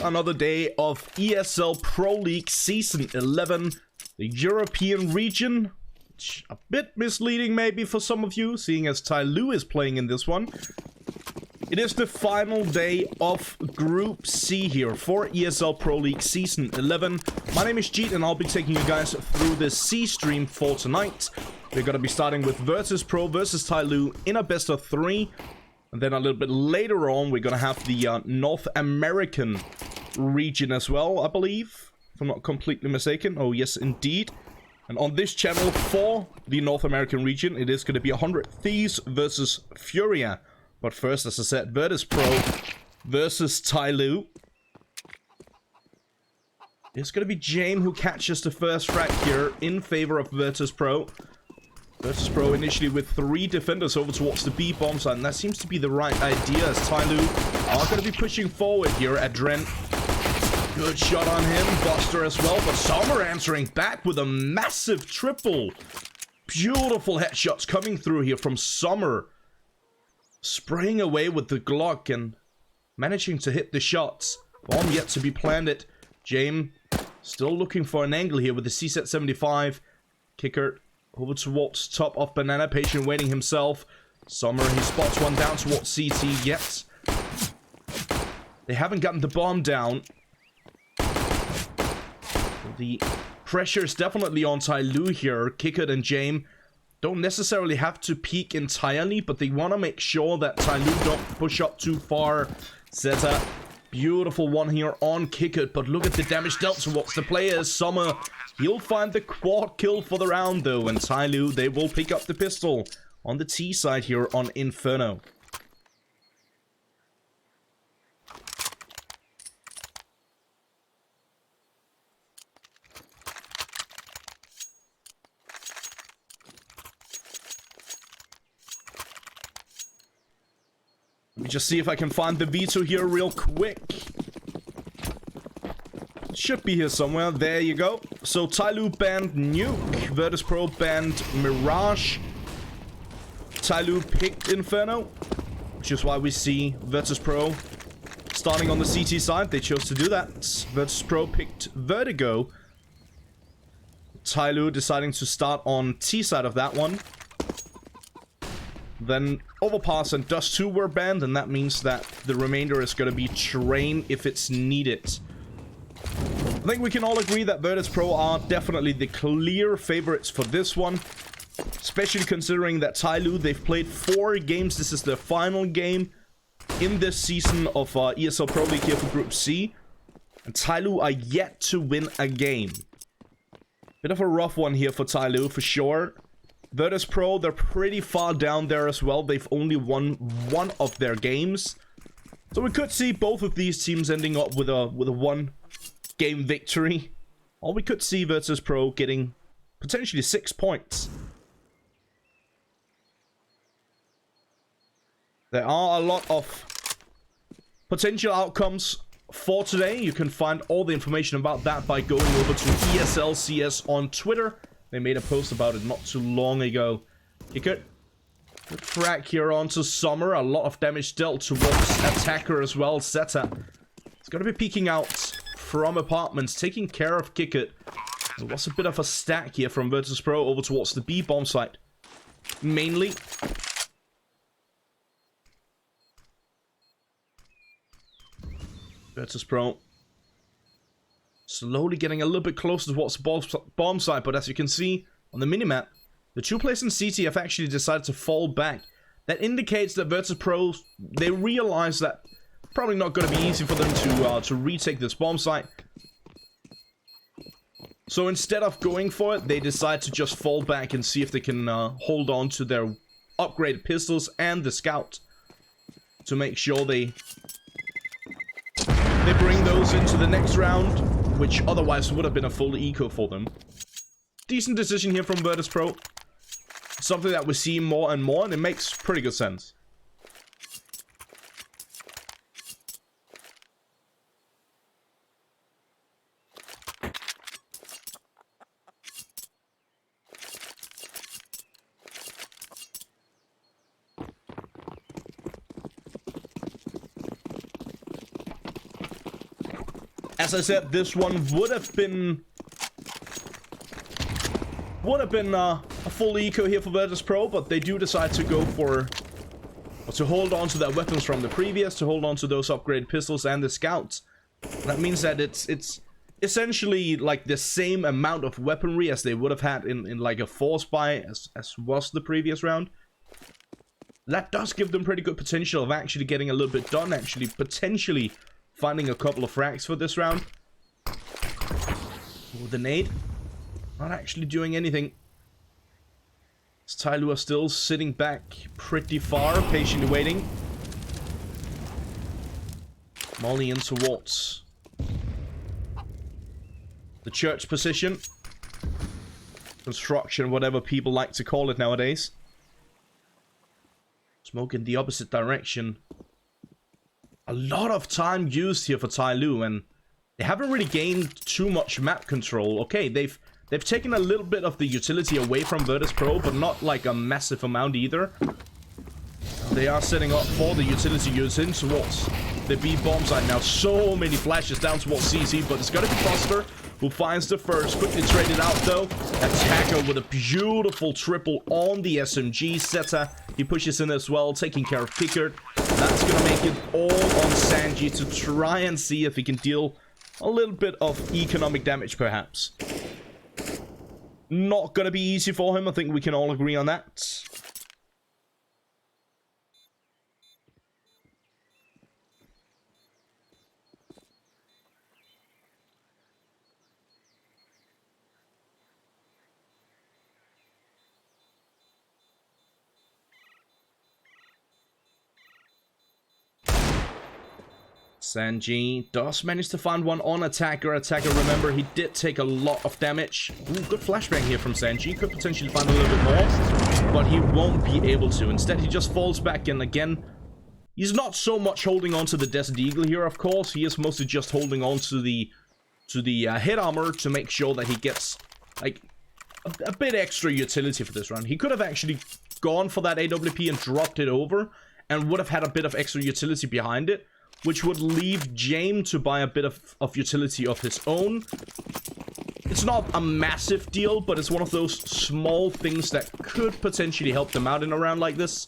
Another day of ESL Pro League Season 11, the European region. A bit misleading maybe for some of you, seeing as TYLOO is playing in this one. It is the final day of Group C here for ESL Pro League Season 11. My name is Jeet and I'll be taking you guys through the C stream for tonight. We're going to be starting with Virtus.pro versus TYLOO in a best of 3. And then a little bit later on, we're going to have the North American region as well, I believe. If I'm not completely mistaken. Oh, yes, indeed. And on this channel for the North American region, it is going to be 100 Thieves versus Furia. But first, as I said, Virtus.pro versus TYLOO. It's going to be James who catches the first frag here in favor of Virtus.pro. Virtus.pro initially with 3 defenders over towards the B bomb site, and that seems to be the right idea as TYLOO are going to be pushing forward here at Dren. Good shot on him, Buster as well, but Summer answering back with a massive triple. Beautiful headshots coming through here from Summer. Spraying away with the Glock and managing to hit the shots. Bomb yet to be planted. James still looking for an angle here with the CZ 75. Kicker over towards top of Banana, patient waiting himself. Summer, he spots one down towards CT. Yes. They haven't gotten the bomb down. The pressure is definitely on TYLOO here. Kicker and James don't necessarily have to peek entirely, but they want to make sure that TYLOO don't push up too far. Zeta, beautiful one here on Kicker, but look at the damage dealt towards the players. Summer, he'll find the quad kill for the round though, and TYLOO, they will pick up the pistol on the T side here on Inferno. Let me just see if I can find the Veto here real quick. Should be here somewhere. There you go. So TYLOO banned Nuke. Virtus.pro banned Mirage. TYLOO picked Inferno, which is why we see Virtus.pro starting on the CT side. They chose to do that. Virtus.pro picked Vertigo. TYLOO deciding to start on T side of that one. Then Overpass and Dust 2 were banned, and that means that the remainder is going to be Terrain if it's needed. I think we can all agree that Virtus.pro are definitely the clear favorites for this one. Especially considering that TYLOO, they've played 4 games. This is their final game in this season of ESL Pro League here for Group C. And TYLOO are yet to win a game. Bit of a rough one here for TYLOO for sure. Virtus.pro, they're pretty far down there as well. They've only won 1 of their games. So we could see both of these teams ending up with a 1-game victory. Or we could see Virtus.pro getting potentially 6 points. There are a lot of potential outcomes for today. You can find all the information about that by going over to ESL CS on Twitter. They made a post about it not too long ago. Good frag here onto Summer. A lot of damage dealt towards Attacker as well. Zeta. It's going to be peeking out from apartments, taking care of Kicker. There was a bit of a stack here from Virtus.pro over towards the B bomb site. Mainly. Virtus.pro slowly getting a little bit closer towards the bomb site, but as you can see on the minimap, the 2 players in CT have actually decided to fall back. That indicates that Virtus.pro, they realize that probably not going to be easy for them to retake this bomb site. So instead of going for it, they decide to just fall back and see if they can hold on to their upgraded pistols and the scout to make sure they bring those into the next round, which otherwise would have been a full eco for them. Decent decision here from Virtus.pro. Something that we see more and more, and it makes pretty good sense. As I said, this one would have been a full eco here for Virtus.pro, but they do decide to go for, or to hold on to their weapons from the previous, to hold on to those upgraded pistols and the scouts. That means that it's essentially like the same amount of weaponry as they would have had in like a force buy as was the previous round. That does give them pretty good potential of actually getting a little bit done, actually potentially finding a couple of frags for this round. With the nade, not actually doing anything. TYLOO are still sitting back pretty far, patiently waiting. Molly in towards the church position. Construction, whatever people like to call it nowadays. Smoke in the opposite direction. A lot of time used here for TYLOO, and they haven't really gained too much map control. Okay, they've taken a little bit of the utility away from Virtus.pro, but not like a massive amount either. They are setting up for the utility use in towards the B bomb site now. So many flashes down towards CC, but it's gonna be Buster who finds the first. Quickly traded out though. Attacker with a beautiful triple on the SMG. Zeta, he pushes in as well, taking care of Kickert. That's gonna make it all on Sanji to try and see if he can deal a little bit of economic damage perhaps. Not gonna be easy for him, I think we can all agree on that. Sanji does manage to find one on Attacker. Attacker, remember, he did take a lot of damage. Ooh, good flashbang here from Sanji. Could potentially find a little bit more, but he won't be able to. Instead, he just falls back, and again, he's not so much holding on to the Desert Eagle here, of course. He is mostly just holding on to the head armor to make sure that he gets, like, a bit extra utility for this round. He could have actually gone for that AWP and dropped it over, and would have had a bit of extra utility behind it, which would leave James to buy a bit of utility of his own. It's not a massive deal, but it's one of those small things that could potentially help them out in a round like this.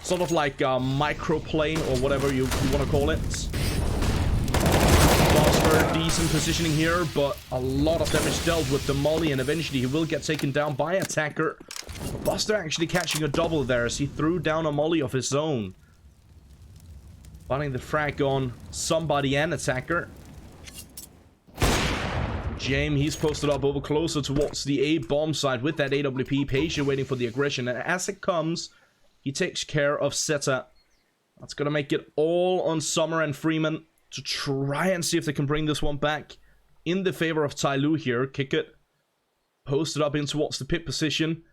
Sort of like a micro play, or whatever you want to call it. Buster, decent positioning here, but a lot of damage dealt with the molly, and eventually he will get taken down by Attacker. Buster actually catching a double there as he threw down a molly of his own. Finding the frag on somebody and Attacker. James, he's posted up over closer towards the A bomb side with that AWP, patient waiting for the aggression, and as it comes, he takes care of Zeta. That's gonna make it all on Summer and Freeman to try and see if they can bring this one back in the favor of TYLOO here. Kick it. Posted up in towards the pit position.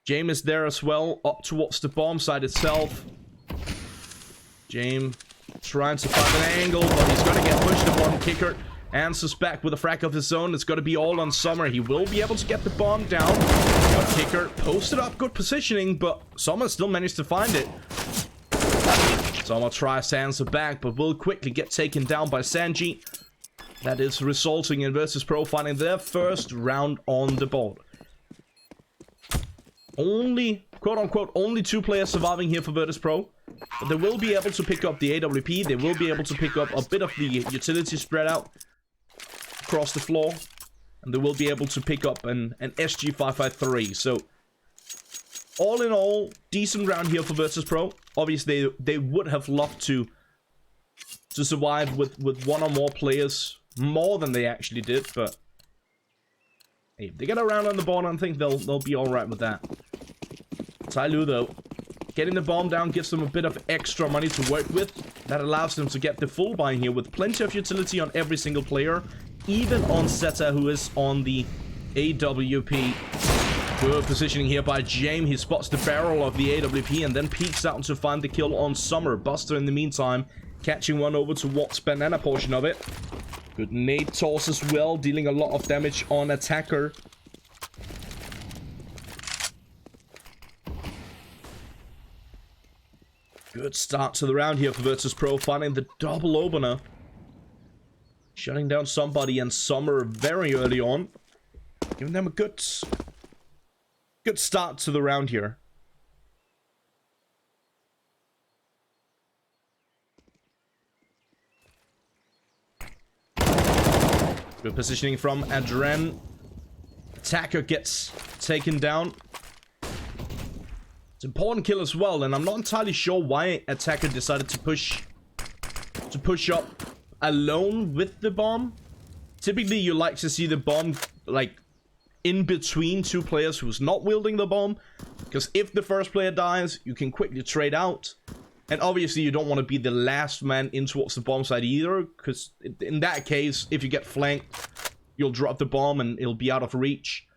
James is there as well, up towards the bomb side itself. James trying to find an angle, but he's gonna get pushed upon. Kickert answers back with a frag of his own. It's gonna be all on Summer. He will be able to get the bomb down. But Kickert posted up, good positioning, but Summer still managed to find it. Summer tries to answer back, but will quickly get taken down by Sanji. That is resulting in Virtus.pro finding their first round on the board. Only, quote-unquote, only 2 players surviving here for Virtus.pro. But they will be able to pick up the AWP. They will be able to pick up a bit of the utility spread out across the floor. And they will be able to pick up an SG553. So, all in all, decent round here for Virtus.pro. Obviously, they would have loved to survive with 1 or more players more than they actually did. But, hey, if they get a round on the board, I think they'll be alright with that. TYLOO, though, getting the bomb down gives them a bit of extra money to work with. That allows them to get the full buy here with plenty of utility on every single player. Even on Zeta, who is on the AWP. Good positioning here by James. He spots the barrel of the AWP and then peeks out to find the kill on Summer. Buster, in the meantime, catching one over towards banana portion of it. Good nade toss as well, dealing a lot of damage on Attacker. Good start to the round here for Virtus.pro, finding the double opener. Shutting down somebody and Summer very early on. Giving them a good start to the round here. Good positioning from Adren. Attacker gets taken down. It's an important kill as well, and I'm not entirely sure why Attacker decided to push up alone with the bomb. Typically, you like to see the bomb like in between two players who's not wielding the bomb, because if the first player dies, you can quickly trade out. And obviously, you don't want to be the last man in towards the bomb side either, because in that case, if you get flanked, you'll drop the bomb and it'll be out of reach.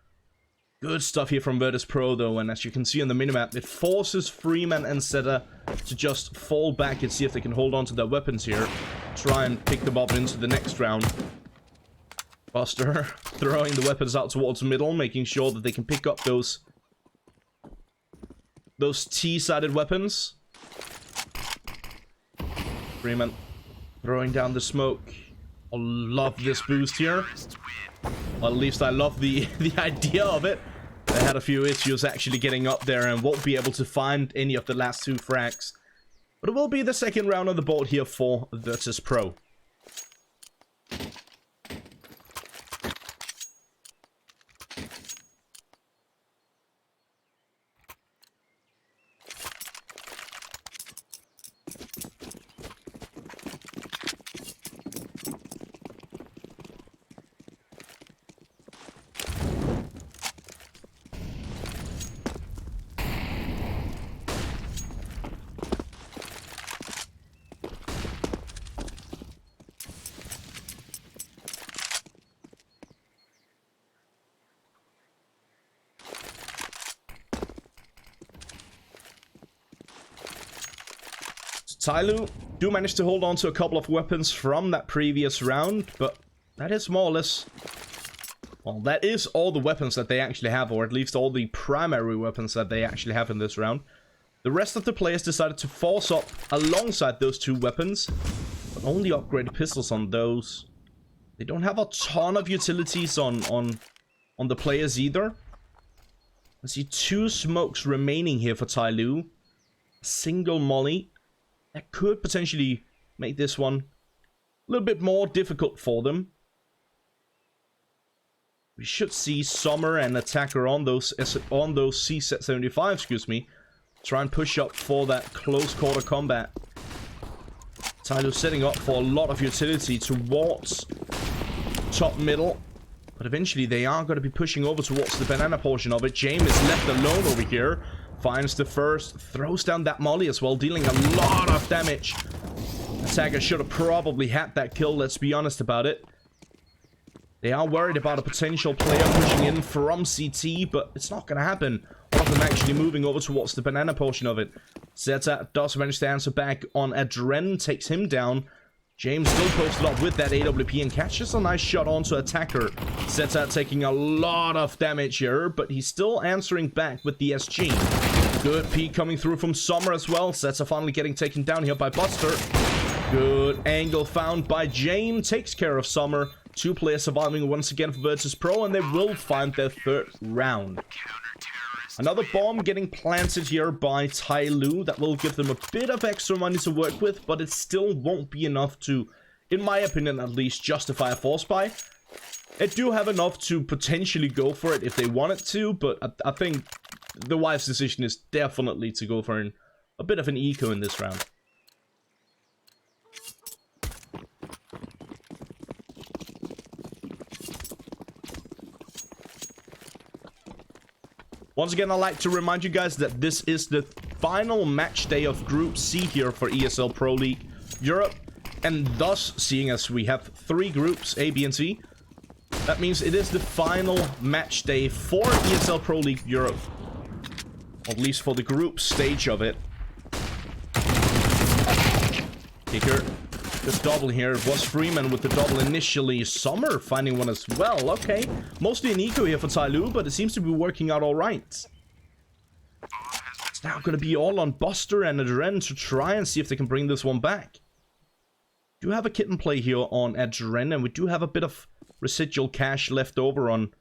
Good stuff here from Virtus.pro though, and as you can see on the minimap, it forces Freeman and Zeta to just fall back and see if they can hold on to their weapons here. Try and pick them up into the next round. Buster throwing the weapons out towards the middle, making sure that they can pick up those T-sided weapons. Freeman throwing down the smoke. I love this boost here. Well, at least I love the idea of it. They had a few issues actually getting up there and won't be able to find any of the last two frags. But it will be the second round on the board here for Virtus.pro. TYLOO do manage to hold on to a couple of weapons from that previous round, but that is more or less... well, that is all the weapons that they actually have, or at least all the primary weapons that they actually have in this round. The rest of the players decided to force up alongside those two weapons, but only upgraded pistols on those. They don't have a ton of utilities on the players either. I see two smokes remaining here for TYLOO. A single molly. That could potentially make this one a little bit more difficult for them. We should see Summer and Attacker on those C-75, excuse me. Try and push up for that close quarter combat. TYLOO setting up for a lot of utility towards top middle. But eventually they are going to be pushing over towards the banana portion of it. James is left alone over here. Finds the first, throws down that molly as well, dealing a lot of damage. Attacker should have probably had that kill, let's be honest about it. They are worried about a potential player pushing in from CT, but it's not going to happen. One of them actually moving over towards the banana portion of it. Zeta does manage to answer back on Adren, takes him down. James still posted up with that AWP and catches a nice shot onto Attacker. Zeta taking a lot of damage here, but he's still answering back with the SG. Good peek coming through from Summer as well. Zeta finally getting taken down here by Buster. Good angle found by Jane. Takes care of Summer. Two players surviving once again for Virtus.pro, and they will find their third round. Another bomb getting planted here by TYLOO. That will give them a bit of extra money to work with, but it still won't be enough to, in my opinion at least, justify a force buy. They do have enough to potentially go for it if they wanted to, but I think the wise decision is definitely to go for a bit of an eco in this round. Once again, I'd like to remind you guys that this is the final match day of Group C here for ESL Pro League Europe. And thus, seeing as we have 3 groups, A, B, and C, that means it is the final match day for ESL Pro League Europe. At least for the group stage of it. Kicker. Good double here. It was Freeman with the double initially. Summer finding one as well. Okay. Mostly an eco here for TYLOO, but it seems to be working out alright. It's now going to be all on Buster and Adren to try and see if they can bring this one back. do have a kitten play here on Adren, and we do have a bit of residual cash left over on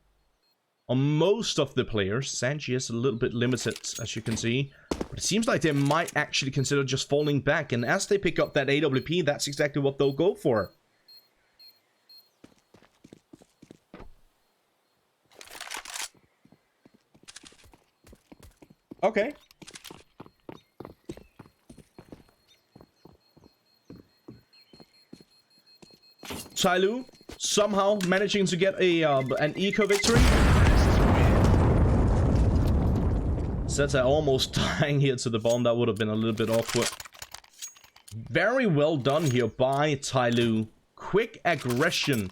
most of the players. Sanji is a little bit limited, as you can see. But it seems like they might actually consider just falling back. And as they pick up that AWP, that's exactly what they'll go for. Okay. TYLOO somehow managing to get an eco victory. Zeta almost dying here to the bomb. That would have been a little bit awkward. Very well done here by TYLOO. Quick aggression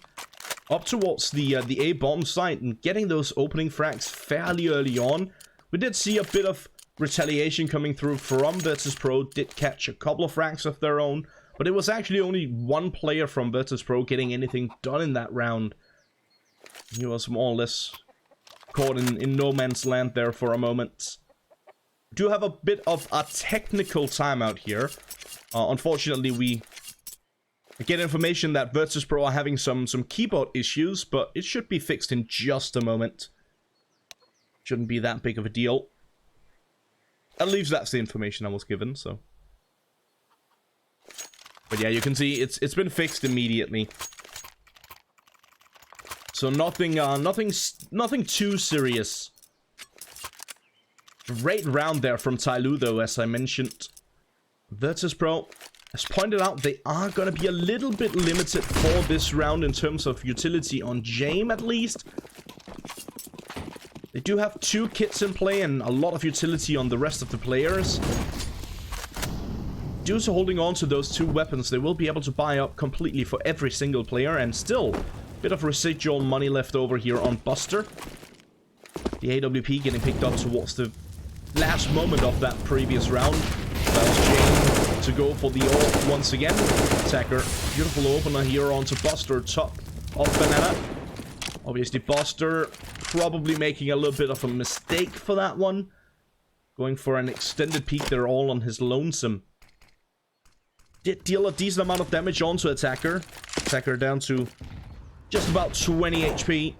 up towards the A bomb site and getting those opening frags fairly early on. We did see a bit of retaliation coming through from Virtus.pro. Did catch a couple of frags of their own, but it was actually only one player from Virtus.pro getting anything done in that round. He was more or less caught in no man's land there for a moment. Do have a bit of a technical timeout here. Unfortunately, we get information that Virtus.pro are having some keyboard issues, but it should be fixed in just a moment. Shouldn't be that big of a deal. At least that's the information I was given, so. But yeah, you can see it's been fixed immediately. So nothing too serious. Great round there from TYLOO though, as I mentioned. Virtus.pro has pointed out they are going to be a little bit limited for this round in terms of utility on Jame at least. They do have 2 kits in play and a lot of utility on the rest of the players. Due to holding on to those 2 weapons, they will be able to buy up completely for every single player, and still a bit of residual money left over here on Buster. The AWP getting picked up towards the last moment of that previous round. Allows Jane to go for the ult once again. Attacker, beautiful opener here onto Buster, top of Banana. Obviously Buster probably making a little bit of a mistake for that one. Going for an extended peek there all on his lonesome. Did deal a decent amount of damage onto Attacker. Attacker down to just about 20 HP.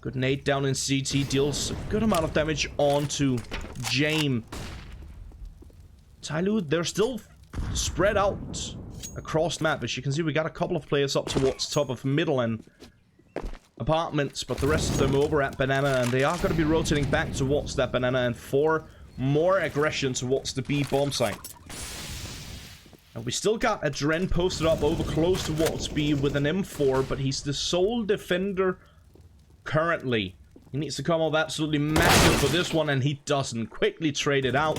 Good nade down in CT, deals a good amount of damage onto Jame. TYLOO, they're still spread out across the map. As you can see, we got a couple of players up towards top of middle and apartments, but the rest of them over at Banana, and they are going to be rotating back towards that Banana and for more aggression towards the B bomb site. And we still got Adren posted up over close towards B with an M4, but he's the sole defender currently. He needs to come up absolutely massive for this one, and he doesn't. Quickly trade it out.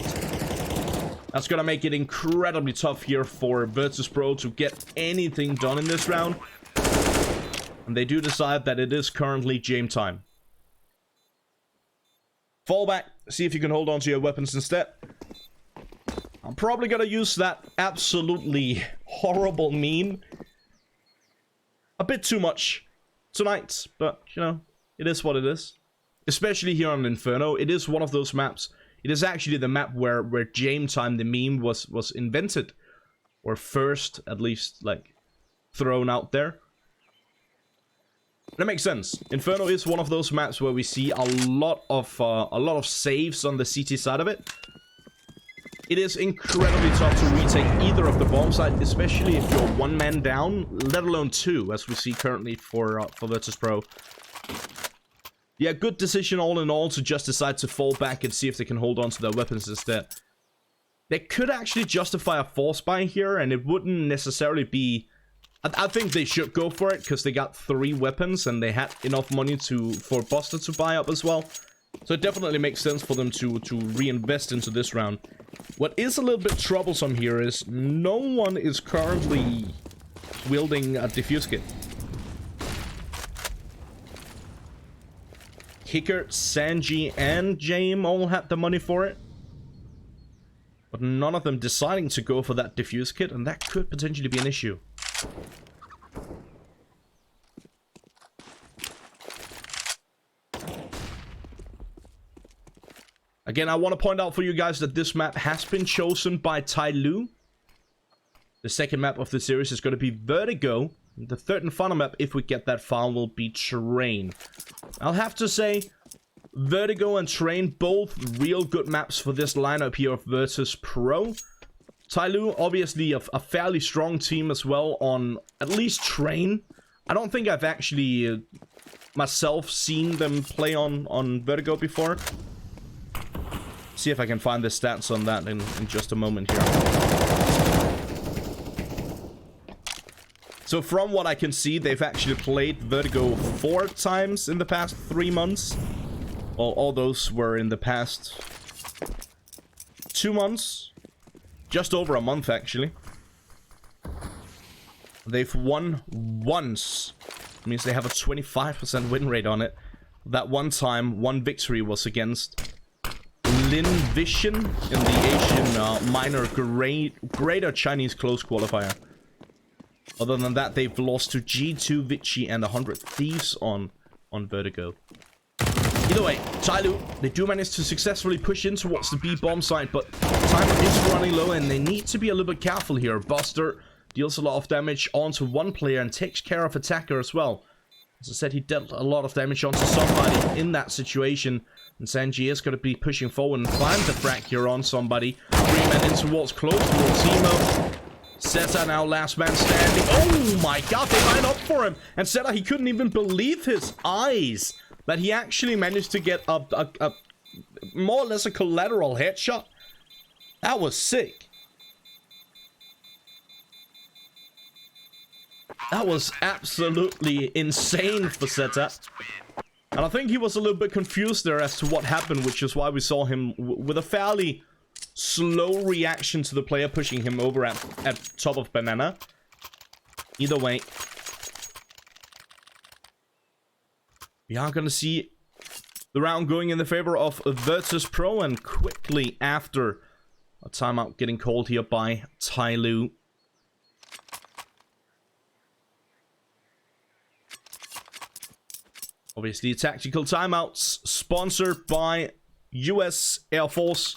That's going to make it incredibly tough here for Virtus.pro to get anything done in this round. And they do decide that it is currently Jame time. Fall back, see if you can hold on to your weapons instead. I'm probably going to use that absolutely horrible meme a bit too much tonight, but, you know, it is what it is. Especially here on Inferno, it is one of those maps. It is actually the map where Jame time, the meme, was invented. Or first, at least, like, thrown out there. That makes sense. Inferno is one of those maps where we see a lot of saves on the CT side of it. It is incredibly tough to retake either of the bomb site, especially if you're 1 man down, let alone 2, as we see currently for Virtus.pro. Yeah, good decision all in all to just decide to fall back and see if they can hold on to their weapons instead. They could actually justify a force buy here, and it wouldn't necessarily be... I think they should go for it, because they got 3 weapons, and they had enough money for Buster to buy up as well. So it definitely makes sense for them to reinvest into this round. What is a little bit troublesome here is no one is currently wielding a defuse kit. Kicker, Sanji, and Jame all had the money for it. But none of them deciding to go for that defuse kit, and that could potentially be an issue. Again, I want to point out for you guys that this map has been chosen by TYLOO. The second map of the series is going to be Vertigo. The third and final map, if we get that far, will be Terrain. I'll have to say, Vertigo and Terrain, both real good maps for this lineup here of Virtus.pro. TYLOO, obviously a fairly strong team as well on at least Terrain. I don't think I've actually myself seen them play on Vertigo before. See if I can find the stats on that in just a moment here. So from what I can see, they've actually played Vertigo 4 times in the past 3 months. Well, all those were in the past 2 months. Just over a month, actually. They've won once. It means they have a 25% win rate on it. That one time, one victory was against Lin Vision in the Asian minor greater Chinese close qualifier. Other than that, they've lost to G2, Vici, and 100 Thieves on Vertigo. Either way, TYLOO, they do manage to successfully push in towards the B-bomb site, but time is running low and they need to be a little bit careful here. Buster deals a lot of damage onto one player and takes care of attacker as well. As I said, he dealt a lot of damage onto somebody in that situation. And Sanji is going to be pushing forward and find the frag here on somebody. 3 men in towards close towards Timo. Zeta now last man standing. Oh my god, they line up for him. And Zeta, he couldn't even believe his eyes that he actually managed to get a more or less a collateral headshot. That was sick. That was absolutely insane for Zeta. And I think he was a little bit confused there as to what happened, which is why we saw him with a fairly slow reaction to the player pushing him over at top of banana. Either way, we are going to see the round going in the favor of Virtus.pro, and quickly after a timeout getting called here by TYLOO. Obviously, tactical timeouts sponsored by US Air Force.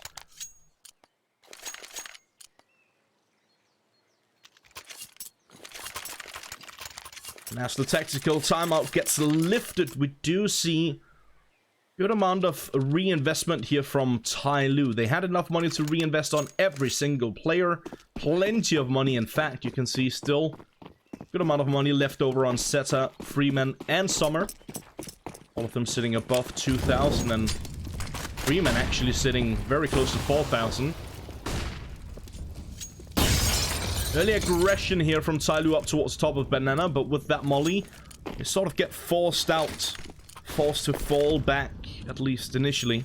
And as the tactical timeout gets lifted, we do see good amount of reinvestment here from TYLOO. They had enough money to reinvest on every single player. Plenty of money, in fact. You can see still good amount of money left over on Zeta, Freeman, and Summer. All of them sitting above 2,000, and Freeman actually sitting very close to 4,000. Early aggression here from TYLOO up towards top of banana, but with that molly, they sort of get forced out. Forced to fall back, at least initially.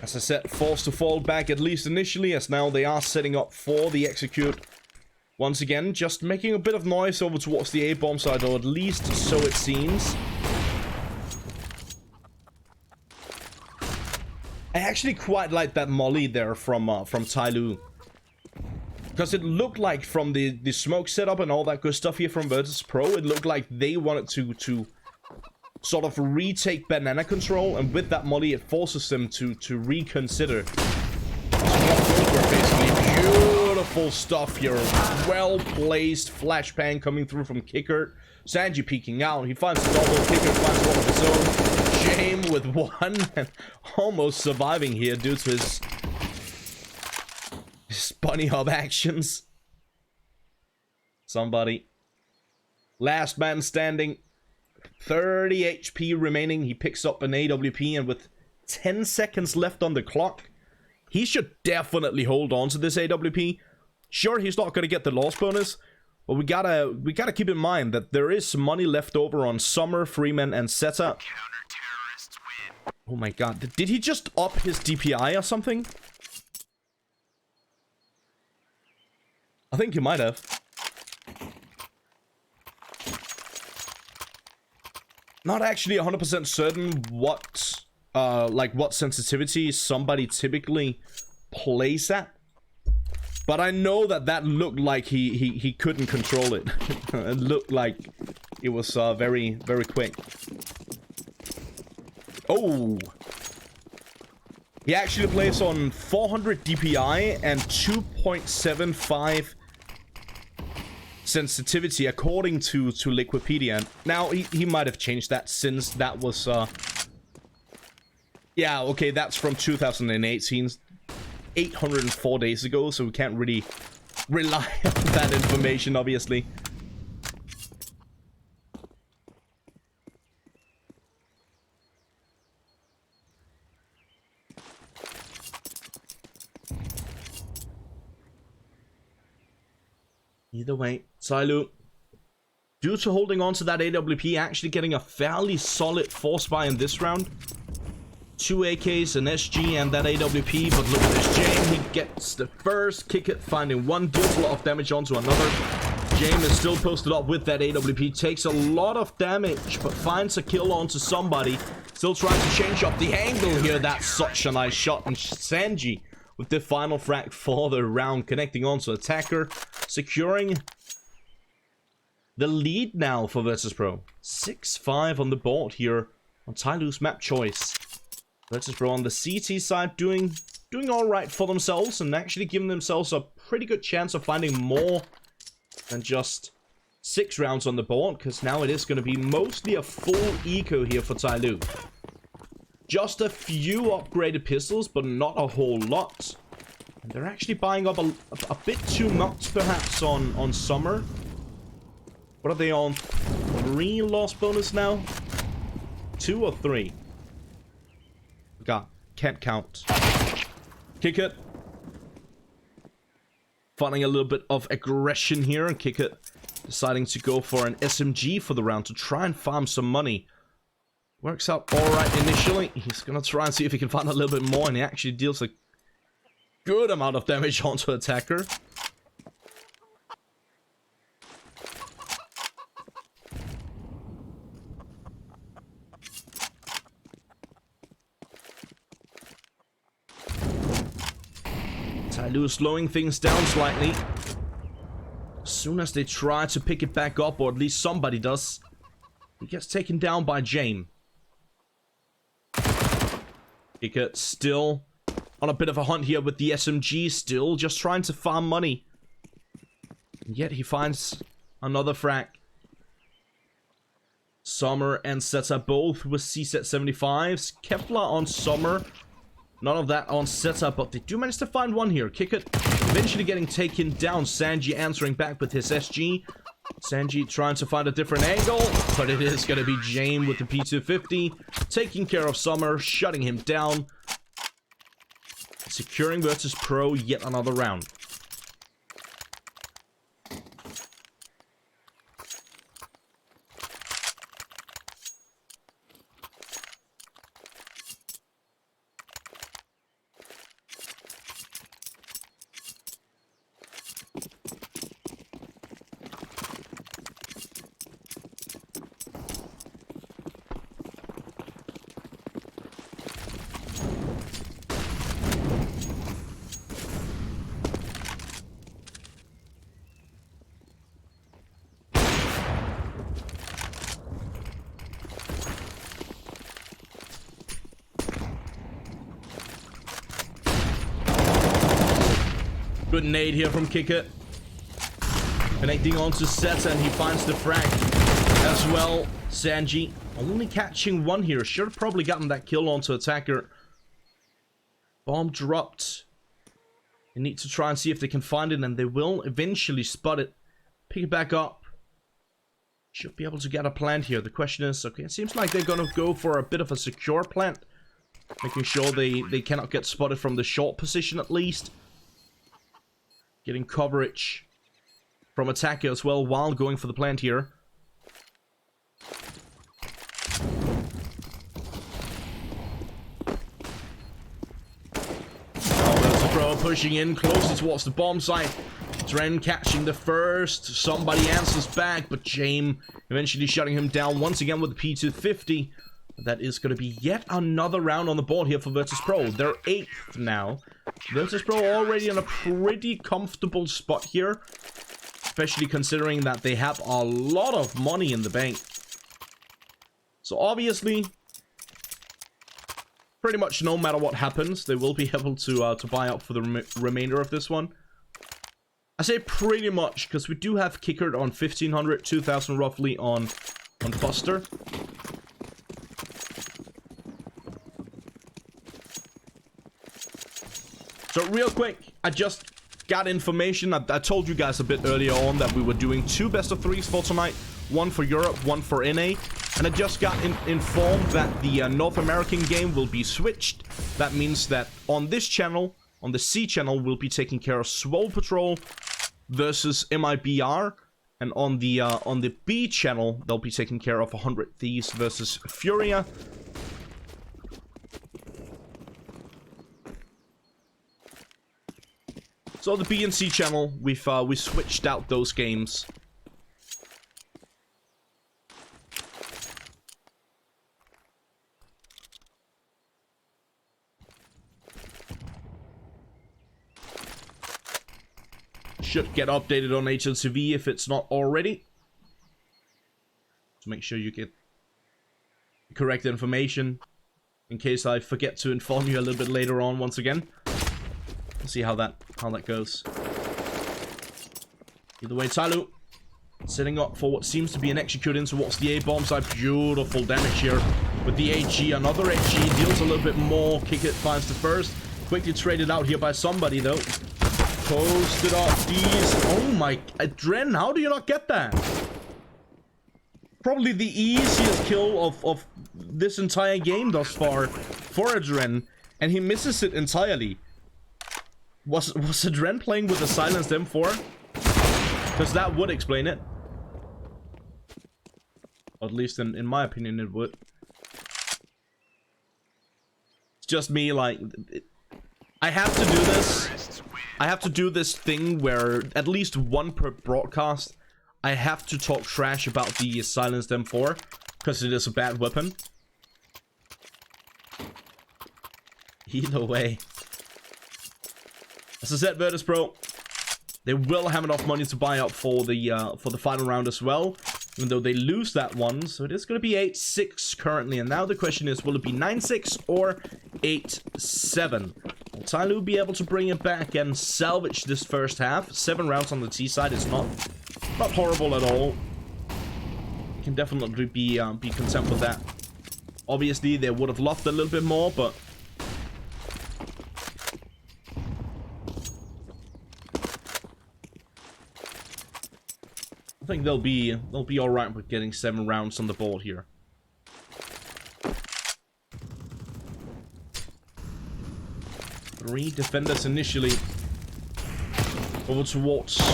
As I said, forced to fall back, at least initially, as now they are setting up for the execute. Once again, just making a bit of noise over towards the A-bomb side, or at least so it seems. I actually quite like that molly there from TYLOO. Because it looked like from the smoke setup and all that good stuff here from Virtus.pro, it looked like they wanted to sort of retake banana control, and with that molly it forces them to reconsider. Basically beautiful stuff here. Well placed flashbang coming through from Kicker. Sanji peeking out. He finds a double. Kicker finds one of his own. Shame with one and almost surviving here due to his bunny hop actions. Somebody. Last man standing. 30 HP remaining. He picks up an AWP, and with 10 seconds left on the clock, he should definitely hold on to this AWP. Sure, he's not going to get the loss bonus, but we gotta keep in mind that there is some money left over on Summer, Freeman, and Zeta. Oh my god, did he just up his DPI or something? I think he might have. Not actually 100% certain what what sensitivity somebody typically plays at. But I know that that looked like he couldn't control it. It looked like it was very, very quick. Oh! He actually plays on 400 DPI and 2.75 sensitivity according to Liquipedia. Now, he might have changed that since that was... yeah, okay, that's from 2018. 804 days ago, so we can't really rely on that information, obviously. Either way, TYLOO, due to holding on to that AWP, actually getting a fairly solid force buy in this round. 2 AKs, an SG, and that AWP, but look at this James, he gets the first kick it, finding one, deals a lot of damage onto another. James is still posted up with that AWP, takes a lot of damage, but finds a kill onto somebody. Still trying to change up the angle here. That's such a nice shot, and Sanji with the final frag for the round, connecting onto attacker, securing the lead now for Virtus.pro. 6-5 on the board here on TYLOO's map choice. Virtus.pro on the CT side doing alright for themselves, and actually giving themselves a pretty good chance of finding more than just 6 rounds on the board, because now it is going to be mostly a full eco here for TYLOO. Just a few upgraded pistols, but not a whole lot. And they're actually buying up a bit too much, perhaps, on Summer. What are they on? 3 loss bonus now? 2 or 3? God, can't count. Kick it. Finding a little bit of aggression here, and Kick it deciding to go for an SMG for the round to try and farm some money. Works out alright initially. He's gonna try and see if he can find a little bit more, and he actually deals a good amount of damage onto attacker. TYLOO slowing things down slightly. As soon as they try to pick it back up, or at least somebody does, he gets taken down by James. Kicker still on a bit of a hunt here with the SMG, still just trying to farm money. And yet he finds another frag. Summer and Zeta both with CZ75s. Kepler on Summer. None of that on Zeta, but they do manage to find one here. Kick it. Eventually getting taken down. Sanji answering back with his SG. Sanji trying to find a different angle, but it is going to be James with the P250. Taking care of Summer, shutting him down. Securing Virtus.pro yet another round. Good nade here from Kicker. Connecting onto Zeta, and he finds the frag as well. Sanji only catching one here. Should have probably gotten that kill onto attacker. Bomb dropped. They need to try and see if they can find it, and they will eventually spot it. Pick it back up. Should be able to get a plant here. The question is, okay, it seems like they're gonna go for a bit of a secure plant. Making sure they cannot get spotted from the short position at least. Getting coverage from attacker as well while going for the plant here. Virtus.pro pushing in closer towards the bomb site. Dren catching the first. Somebody answers back, but James eventually shutting him down once again with the P250. That is going to be yet another round on the board here for Virtus.pro. They're 8th now. Virtus.pro already in a pretty comfortable spot here. Especially considering that they have a lot of money in the bank. So obviously, pretty much no matter what happens, they will be able to buy up for the remainder of this one. I say pretty much, because we do have Kicker on 1,500, 2,000 roughly on Buster. So real quick, I just got information. I told you guys a bit earlier on that we were doing 2 best of 3s for tonight. 1 for Europe, 1 for NA. And I just got informed that the North American game will be switched. That means that on this channel, on the C channel, we'll be taking care of Swole Patrol versus MIBR. And on the B channel, they'll be taking care of 100 Thieves versus Furia. So the B and C channel, we switched out those games. Should get updated on HLTV if it's not already. So make sure you get the correct information in case I forget to inform you a little bit later on once again. We'll see how that goes. Either way, TYLOO setting up for what seems to be an executing towards the A-bomb side. Beautiful damage here with the HG. Another HG deals a little bit more. Kick it finds the first. Quickly traded out here by somebody though. Posted off these. Oh my, Adren, how do you not get that? Probably the easiest kill of this entire game thus far for Adren, and he misses it entirely. Was Adren playing with a silenced M4? Because that would explain it. Or at least in my opinion it would. It's just me, like, I have to do this. I have to do this thing where at least one per broadcast I have to talk trash about the silenced M4 because it is a bad weapon. Either way, as I said, Virtus.pro, they will have enough money to buy up for the final round as well, even though they lose that one. So it is going to be 8-6 currently, and now the question is, will it be 9-6 or 8-7? Will TYLOO be able to bring it back and salvage this first half? 7 rounds on the T side is not horrible at all. You can definitely be content with that. Obviously, they would have loved a little bit more, but I think they'll be all right with getting 7 rounds on the board here. Three defenders initially over towards the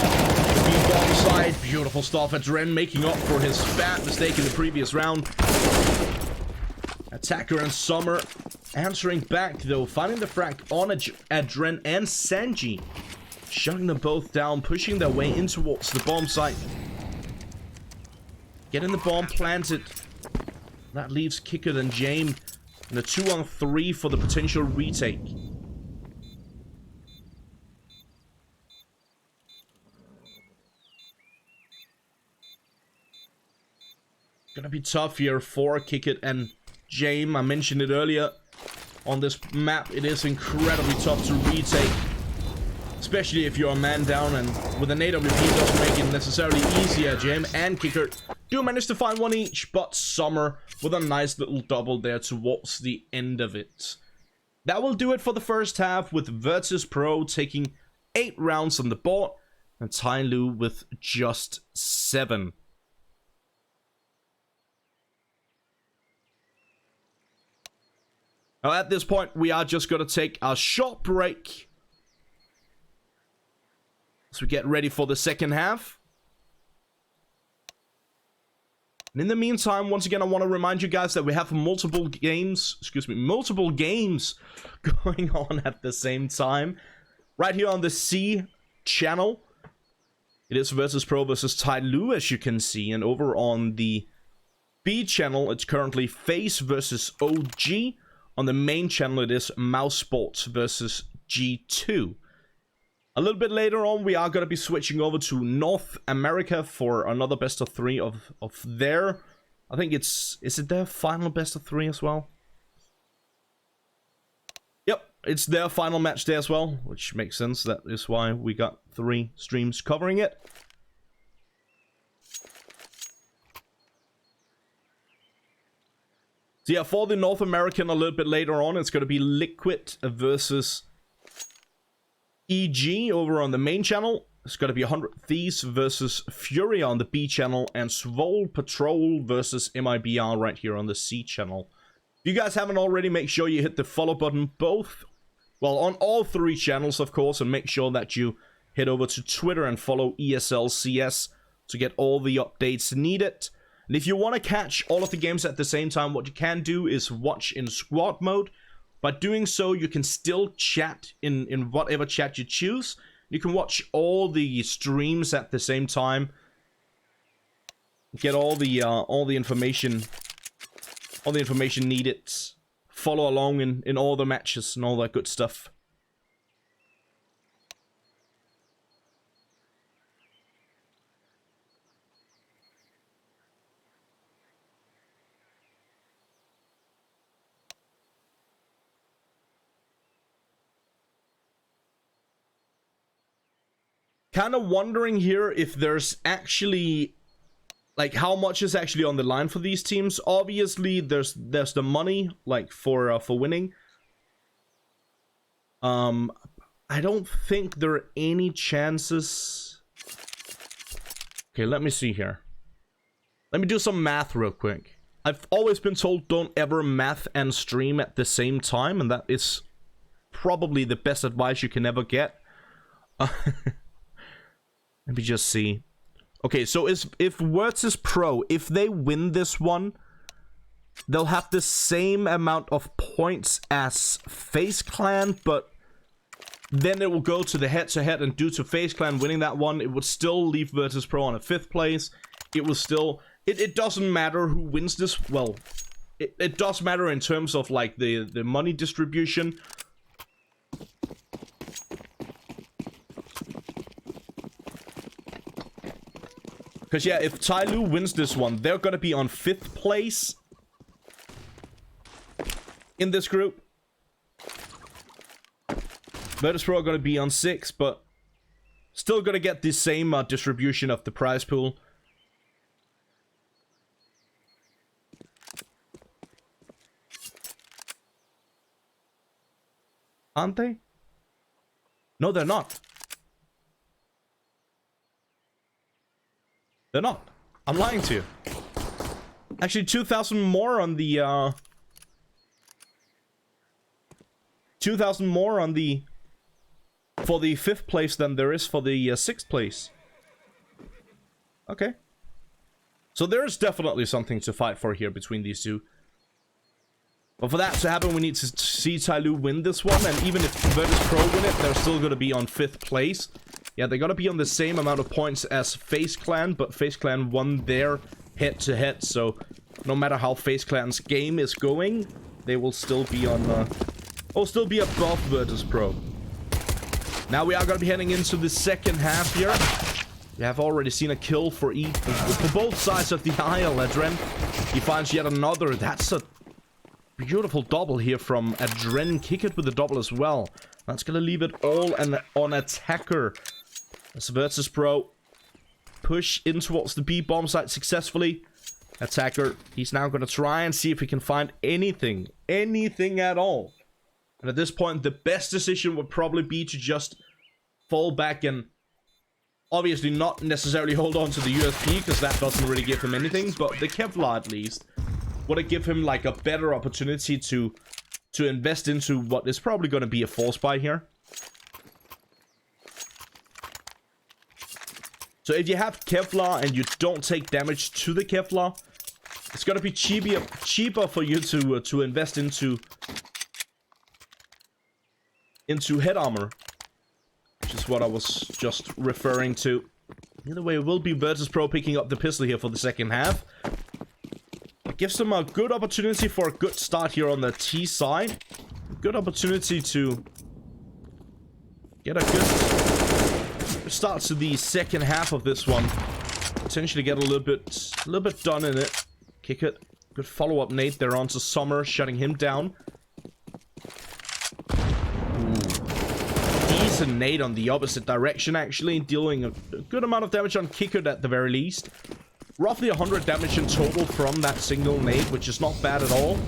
B-bomb side. Beautiful stuff. Adren making up for his bad mistake in the previous round. Attacker and Summer answering back though, finding the frag on Adren and Sanji, shutting them both down, pushing their way in towards the bomb site. Getting the bomb planted. That leaves Kicker and James in a 2-on-3 for the potential retake. Gonna be tough here for Kicker and James. I mentioned it earlier. On this map, it is incredibly tough to retake. Especially if you're a man down, and with an AWP doesn't make it necessarily easier. James and Kicker do manage to find one each, but Summer with a nice little double there towards the end of it. That will do it for the first half, with Virtus.pro taking 8 rounds on the board and TYLOO with just 7. Now at this point, we are just going to take a short break as we get ready for the second half. And in the meantime, once again, I want to remind you guys that we have multiple games going on at the same time. Right here on the C channel, it is Virtus.pro versus TYLOO, as you can see. And over on the B channel, it's currently FaZe versus OG. On the main channel, it is Mouse Sports versus G2. A little bit later on, we are going to be switching over to North America for another best of 3 of their... I think is it their final best of 3 as well? Yep, it's their final match there as well, which makes sense. That is why we got 3 streams covering it. So yeah, for the North American a little bit later on, it's going to be Liquid versus EG over on the main channel. It's going to be 100 Thieves versus Fury on the B channel, and Svol Patrol versus MIBR right here on the C channel. If you guys haven't already, make sure you hit the follow button both, well, on all 3 channels, of course, and make sure that you head over to Twitter and follow ESL CS to get all the updates needed. And if you want to catch all of the games at the same time, what you can do is watch in squad mode. By doing so, you can still chat in whatever chat you choose. You can watch all the streams at the same time. Get all the information needed. Follow along in all the matches and all that good stuff. Kind of wondering here if there's actually, like, how much is actually on the line for these teams. Obviously, there's the money, like, for winning. I don't think there are any chances. Okay, let me see here. Let me do some math real quick. I've always been told don't ever math and stream at the same time, and that is probably the best advice you can ever get. Let me just see. Okay, so if Virtus.pro, if they win this one, they'll have the same amount of points as FaZe Clan, but then it will go to the head-to-head, and due to FaZe Clan winning that one, it would still leave Virtus.pro on a 5th place. It will still... It doesn't matter who wins this... Well, it does matter in terms of, like, the money distribution. Because, yeah, if TYLOO wins this one, they're going to be on 5th place in this group. Virtus.pro are going to be on 6th, but still going to get the same distribution of the prize pool. Aren't they? No, they're not. They're not. I'm lying to you. Actually, 2,000 more on the, 2,000 more on the... for the 5th place than there is for the 6th place. Okay. So there is definitely something to fight for here between these two. But for that to happen, we need to see TYLOO win this one. And even if Virtus.pro win it, they're still going to be on 5th place. Yeah, they're going to be on the same amount of points as FaZe Clan, but FaZe Clan won their head-to-head, so no matter how FaZe Clan's game is going, they will still be on, will still be above Virtus.pro. Now we are going to be heading into the second half here. We have already seen a kill for both sides of the aisle. Adren, he finds yet another. That's a beautiful double here from Adren. Kick it with the double as well. That's going to leave it all on attacker. As Virtus.pro push in towards the B bomb site successfully. Attacker, he's now going to try and see if he can find anything at all. And at this point, the best decision would probably be to just fall back and obviously not necessarily hold on to the USP, because that doesn't really give him anything, but the Kevlar at least would give him like a better opportunity to invest into what is probably going to be a force buy here. So if you have Kevlar and you don't take damage to the Kevlar, it's going to be cheaper for you to invest into head armor, which is what I was just referring to. Either way, it will be Virtus.pro picking up the pistol here for the second half. gives them a good opportunity for a good start here on the T side. Good opportunity to get a good start to the second half of this one. Potentially get a little bit done in it. Kick it. Good follow-up nade there onto Summer, shutting him down. Decent nade on the opposite direction, actually, dealing a good amount of damage on Kicker at the very least. Roughly 100 damage in total from that single nade, which is not bad at all.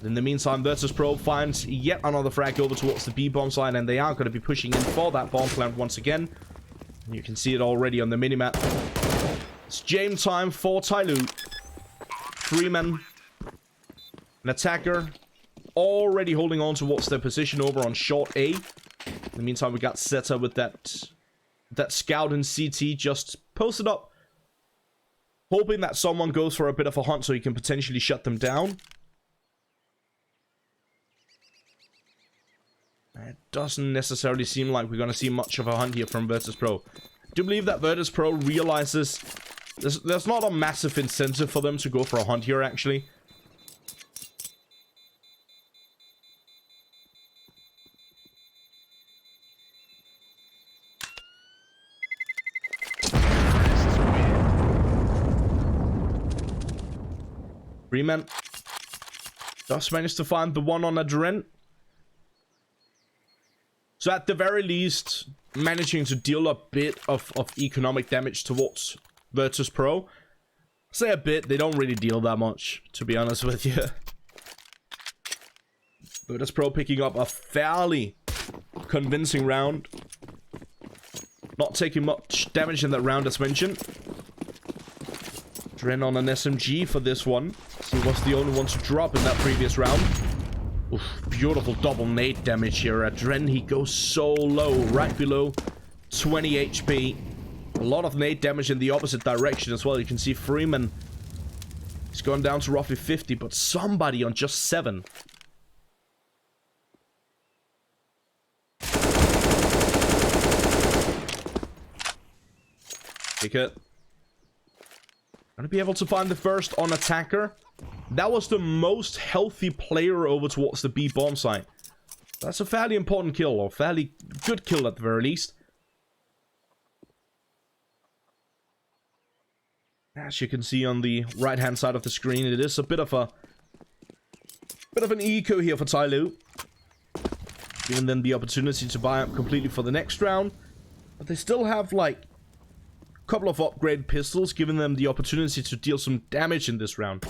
In the meantime, Virtus.pro finds yet another frag over towards the B-bomb side, and they are going to be pushing in for that bomb plant once again. And you can see it already on the minimap. It's game time for TYLOO. 3 men. An attacker. Already holding on towards their position over on short A. In the meantime, we got Zeta with that scout and CT just posted up. Hoping that someone goes for a bit of a hunt so he can potentially shut them down. It doesn't necessarily seem like we're going to see much of a hunt here from Virtus.pro. I do believe that Virtus.pro realizes there's not a massive incentive for them to go for a hunt here, actually. Freeman does manage to find the one on Adren. So at the very least, managing to deal a bit of economic damage towards Virtus.pro. Say a bit, they don't really deal that much, to be honest with you. Virtus.pro picking up a fairly convincing round. Not taking much damage in that round as mentioned. Dren on an SMG for this one. He was the only one to drop in that previous round. Oof, beautiful double nade damage here. Dren, he goes so low, right below 20 HP. A lot of nade damage in the opposite direction as well. You can see Freeman, he's gone down to roughly 50, but somebody on just 7. Take it. Gonna be able to find the first on attacker. That was the most healthy player over towards the B bomb site. That's a fairly important kill, or fairly good kill at the very least. As you can see on the right hand side of the screen, it is a bit of an eco here for TYLOO. Giving them the opportunity to buy up completely for the next round. But they still have like a couple of upgrade pistols, giving them the opportunity to deal some damage in this round.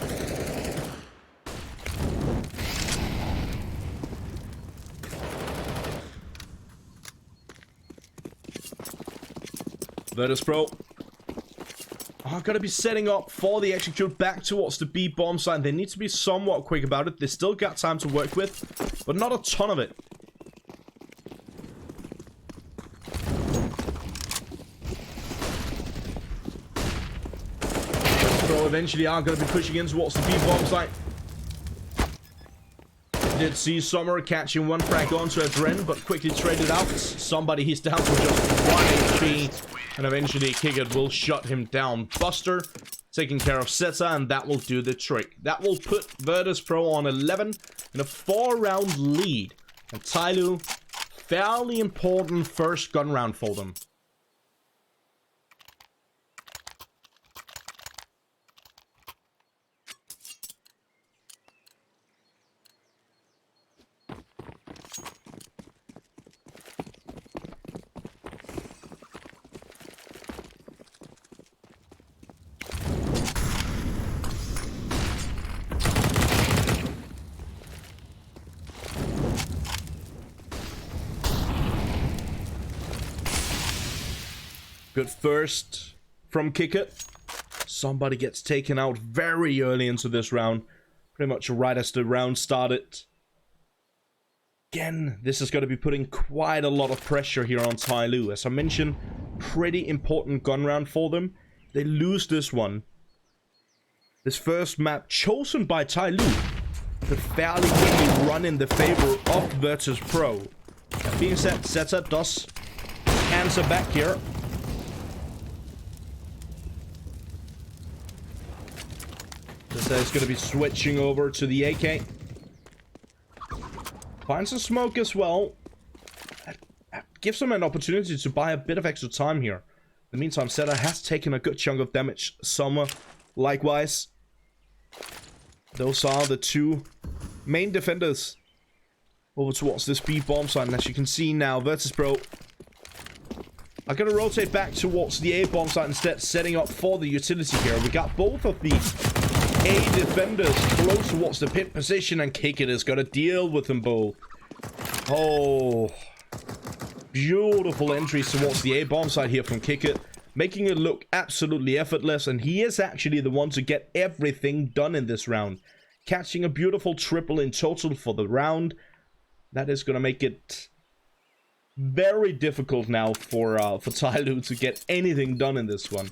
Virtus.pro are going to be setting up for the execute back towards the B bomb site. They need to be somewhat quick about it. They still got time to work with, but not a ton of it. Virtus.pro eventually are going to be pushing in towards the B bomb site. Did see Summer catching one frag onto Adren, but quickly traded out. Somebody, he's down to just 1 HP. And eventually Kickett will shut him down. Buster taking care of Zeta, and that will do the trick. That will put Virtus.pro on 11 in a 4-round lead. And TYLOO, fairly important first gun round for them. Good first from Kickett. Somebody gets taken out very early into this round. Pretty much right as the round started. Again, this is going to be putting quite a lot of pressure here on TYLOO. As I mentioned, pretty important gun round for them. They lose this one. This first map chosen by TYLOO could fairly quickly run in the favor of Virtus.pro. That being said, Zeta does answer back here. So he's going to be switching over to the AK. Finds a smoke as well. That gives him an opportunity to buy a bit of extra time here. In the meantime, Zeta has taken a good chunk of damage. Summer, likewise. Those are the two main defenders over towards this B bomb site. And as you can see now, Virtus.pro are going to rotate back towards the A bomb site instead, setting up for the utility here. We got both of the A defenders close towards the pit position, and Kick It is going to deal with them both. Oh, beautiful entries towards the A bomb site here from Kick It, making it look absolutely effortless, and he is actually the one to get everything done in this round. Catching a beautiful triple in total for the round. That is going to make it very difficult now for TYLOO to get anything done in this one.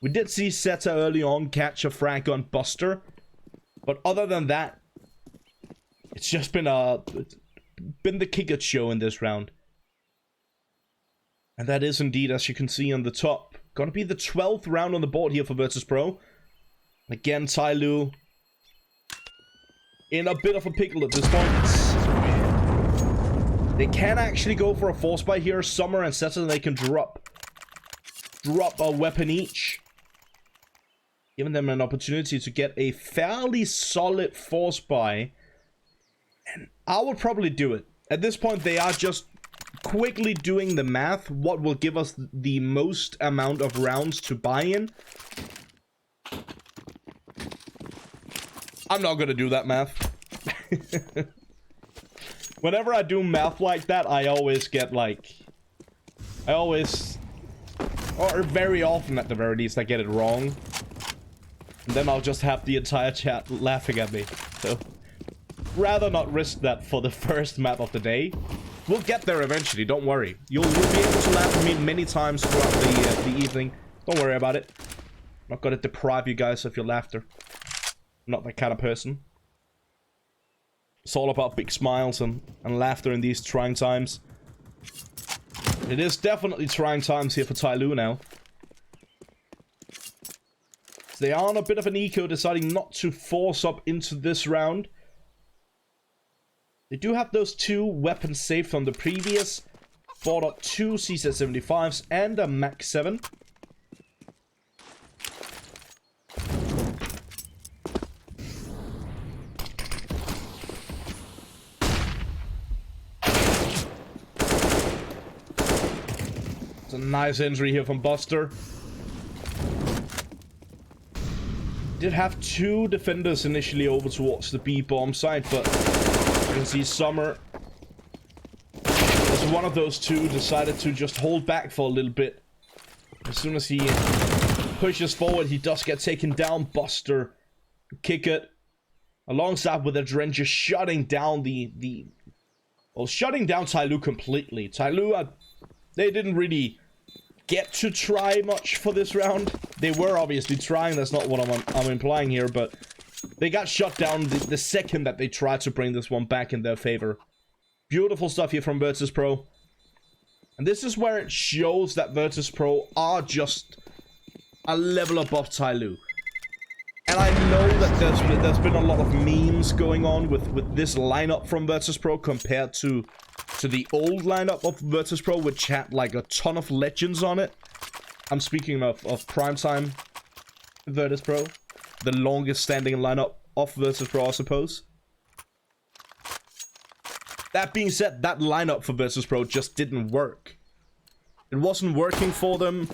We did see Zeta early on catch a frag on Buster, but other than that, it's just been the Kick It show in this round. And that is indeed, as you can see on the top, gonna be the 12th round on the board here for Virtus.pro. Again, TYLOO in a bit of a pickle at this point. They can actually go for a force buy here. Summer and Zeta, they can drop a weapon each, giving them an opportunity to get a fairly solid force buy. And I would probably do it. At this point, they are just quickly doing the math. What will give us the most amount of rounds to buy in? I'm not gonna do that math. Whenever I do math like that, I always get like... or very often at the very least, I get it wrong. And then I'll just have the entire chat laughing at me. So, rather not risk that for the first map of the day. We'll get there eventually, don't worry. You'll be able to laugh at me many times throughout the evening. Don't worry about it. I'm not gonna deprive you guys of your laughter. I'm not that kind of person. It's all about big smiles and laughter in these trying times. It is definitely trying times here for TYLOO now. They are on a bit of an eco, deciding not to force up into this round. They do have those two weapons saved from the previous. Bought up two CZ75s and a Max 7. It's a nice entry here from Buster. Did have two defenders initially over towards the B bomb site, but you can see Summer, as one of those two, decided to just hold back for a little bit. As soon as he pushes forward, he does get taken down. Buster, Kick It, alongside with Adren, just shutting down shutting down TYLOO completely. TYLOO, they didn't really get to try much for this round. They were obviously trying, that's not what I'm implying here, but they got shut down the second that they tried to bring this one back in their favor. Beautiful stuff here from Virtus.pro. And this is where it shows that Virtus.pro are just a level above TYLOO. And I know that there's been a lot of memes going on with this lineup from Virtus.pro compared to the old lineup of Virtus.pro, which had like a ton of legends on it. I'm speaking of Primetime Virtus.pro, the longest standing lineup of Virtus.pro, I suppose. That being said, that lineup for Virtus.pro just didn't work. It wasn't working for them.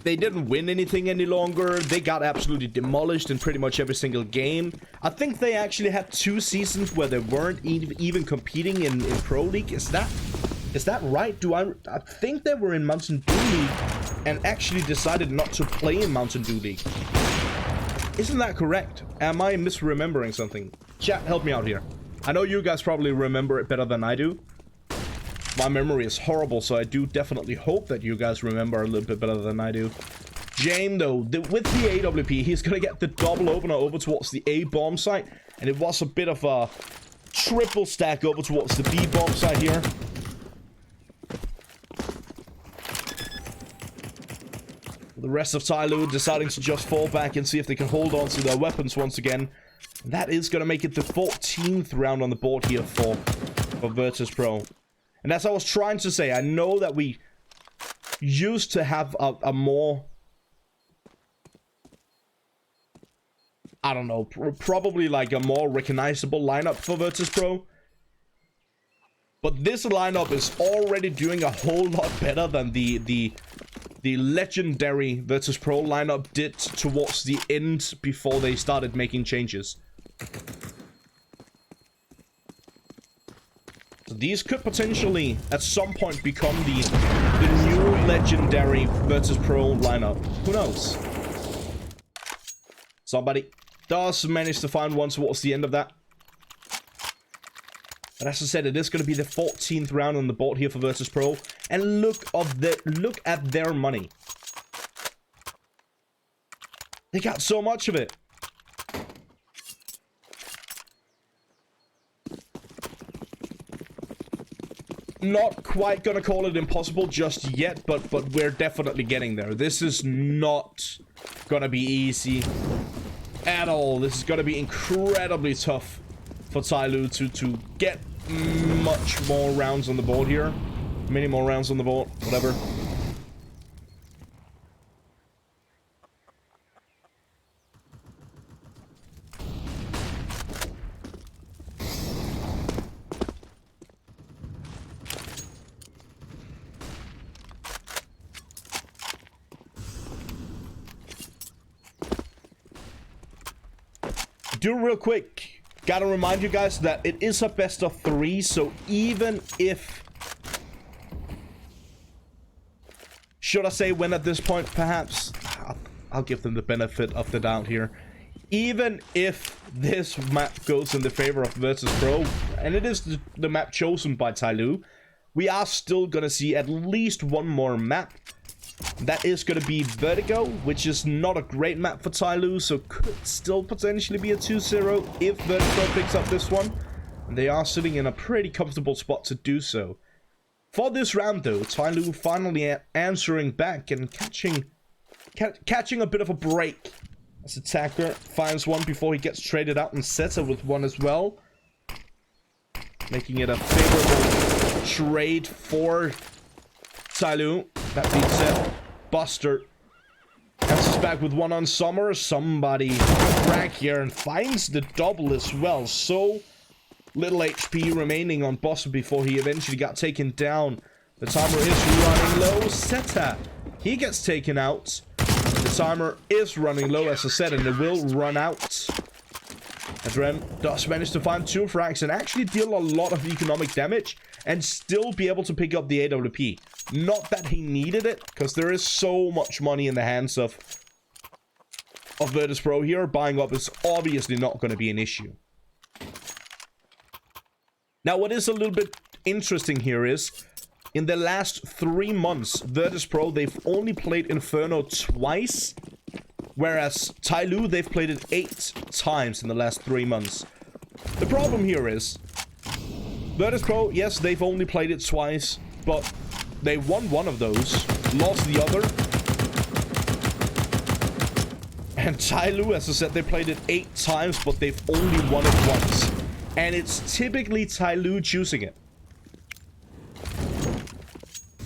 They didn't win anything any longer. They got absolutely demolished in pretty much every single game. I think they actually had 2 seasons where they weren't even competing in Pro League. Is that right? I think they were in Mountain Dew League and actually decided not to play in Mountain Dew League. Isn't that correct? Am I misremembering something? Chat, help me out here. I know you guys probably remember it better than I do. My memory is horrible, so I do definitely hope that you guys remember a little bit better than I do. Jame, though, with the AWP, he's going to get the double opener over towards the A bomb site. And it was a bit of a triple stack over towards the B bomb site here. The rest of TYLOO deciding to just fall back and see if they can hold on to their weapons once again. And that is going to make it the 14th round on the board here for Virtus.pro. And as I was trying to say, I know that we used to have a more... I don't know, probably like a more recognizable lineup for Virtus.pro. But this lineup is already doing a whole lot better than the legendary Virtus.pro lineup did towards the end before they started making changes. So these could potentially, at some point, become the new legendary Virtus.pro lineup. Who knows? Somebody does manage to find one towards the end of that. But as I said, it is going to be the 14th round on the board here for Virtus.pro. And look at their money. They got so much of it. Not quite gonna call it impossible just yet, but we're definitely getting there. This is not gonna be easy at all. This is gonna be incredibly tough for TYLOO to get much more rounds on the board here. Many more rounds on the board, whatever. Do real quick, gotta remind you guys that it is a best of 3, so even if... Should I say win at this point, perhaps? I'll give them the benefit of the doubt here. Even if this map goes in the favor of Virtus.pro, and it is the map chosen by TYLOO, we are still gonna see at least one more map. That is going to be Vertigo, which is not a great map for TYLOO, so could still potentially be a 2-0 if Virtus.pro picks up this one. And they are sitting in a pretty comfortable spot to do so. For this round, though, TYLOO finally answering back and catching a bit of a break. As Attacker finds one before he gets traded out, and Zeta with one as well. Making it a favorable trade for TYLOO. That being said, Buster answers back with one on Summer. Somebody crack here and finds the double as well. So little HP remaining on Buster before he eventually got taken down. The timer is running low. Zeta, he gets taken out. The timer is running low, as I said, and it will run out. As Ren does manage to find 2 frags and actually deal a lot of economic damage and still be able to pick up the AWP. Not that he needed it, because there is so much money in the hands of Virtus.pro here. Buying up is obviously not going to be an issue. Now, what is a little bit interesting here is, in the last 3 months, Virtus.pro, they've only played Inferno twice, whereas TYLOO, they've played it 8 times in the last 3 months. The problem here is, Virtus.pro, yes, they've only played it twice, but they won one of those, lost the other. And TYLOO, as I said, they played it 8 times, but they've only won it once. And it's typically TYLOO choosing it.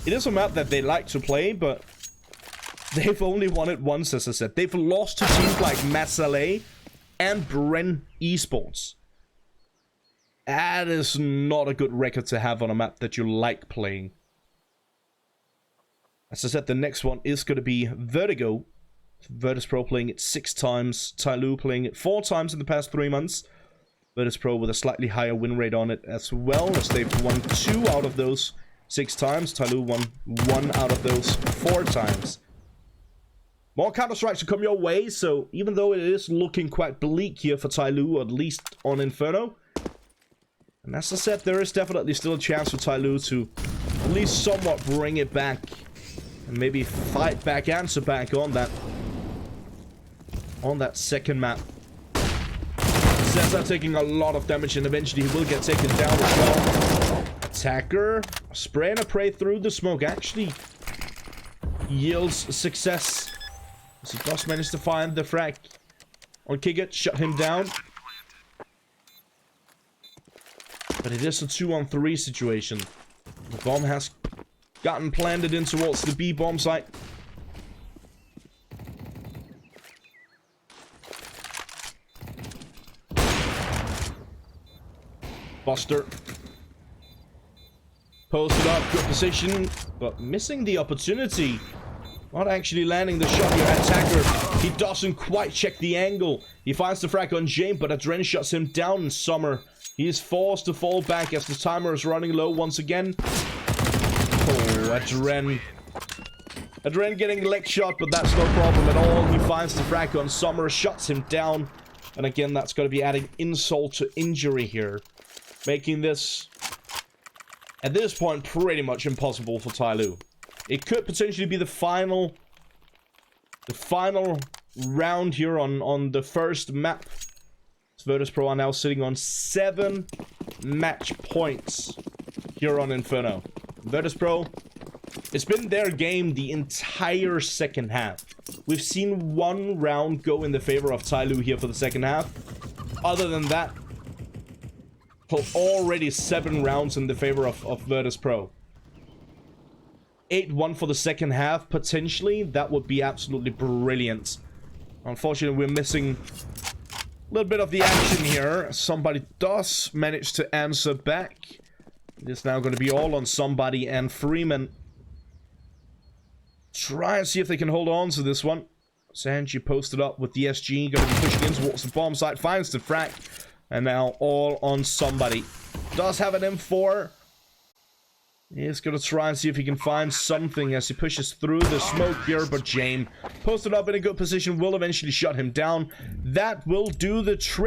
It is a map that they like to play, but they've only won it once, as I said. They've lost to teams like Masalé and Bren Esports. That is not a good record to have on a map that you like playing. As I said, the next one is going to be Vertigo. Virtus.pro playing it 6 times. TYLOO playing it 4 times in the past 3 months. Virtus.pro with a slightly higher win rate on it as well, as they've won 2 out of those 6 times. TYLOO won 1 out of those 4 times. More Counter-Strikes to come your way, so even though it is looking quite bleak here for TYLOO, at least on Inferno, and as I said, there is definitely still a chance for TYLOO to at least somewhat bring it back and maybe fight back, answer back on that second map. Zeta taking a lot of damage, and eventually he will get taken down as well. Attacker, spray and a pray through the smoke actually yields success As he does manage to find the frag on Kicket, shut him down. But it is a 2-on-3 situation. The bomb has gotten planted in towards the B bomb site. Buster. Posted up, good position, but missing the opportunity. Not actually landing the shot here. Attacker, he doesn't quite check the angle. He finds the frag on James, but Adren shuts him down in Summer. He is forced to fall back as the timer is running low once again. Oh, Adren. Adren getting leg shot, but that's no problem at all. He finds the frag on Summer, shuts him down. And again, that's going to be adding insult to injury here. Making this, at this point, pretty much impossible for TYLOO. It could potentially be the final round here on the first map. Virtus.pro are now sitting on 7 match points here on Inferno. Virtus.pro, it's been their game the entire second half. We've seen 1 round go in the favor of TYLOO here for the second half. Other than that, already 7 rounds in the favor of Virtus.pro. 8-1 for the second half, potentially. That would be absolutely brilliant. Unfortunately, we're missing a little bit of the action here. Somebody does manage to answer back. It is now going to be all on somebody, and Freeman try and see if they can hold on to this one. Sanji posted up with the SG, going to be pushing in towards the bomb site, finds the frag, and now all on somebody. Does have an M4. He's going to try and see if he can find something as he pushes through the smoke here, but Jane posted up in a good position, will eventually shut him down. That will do the trick.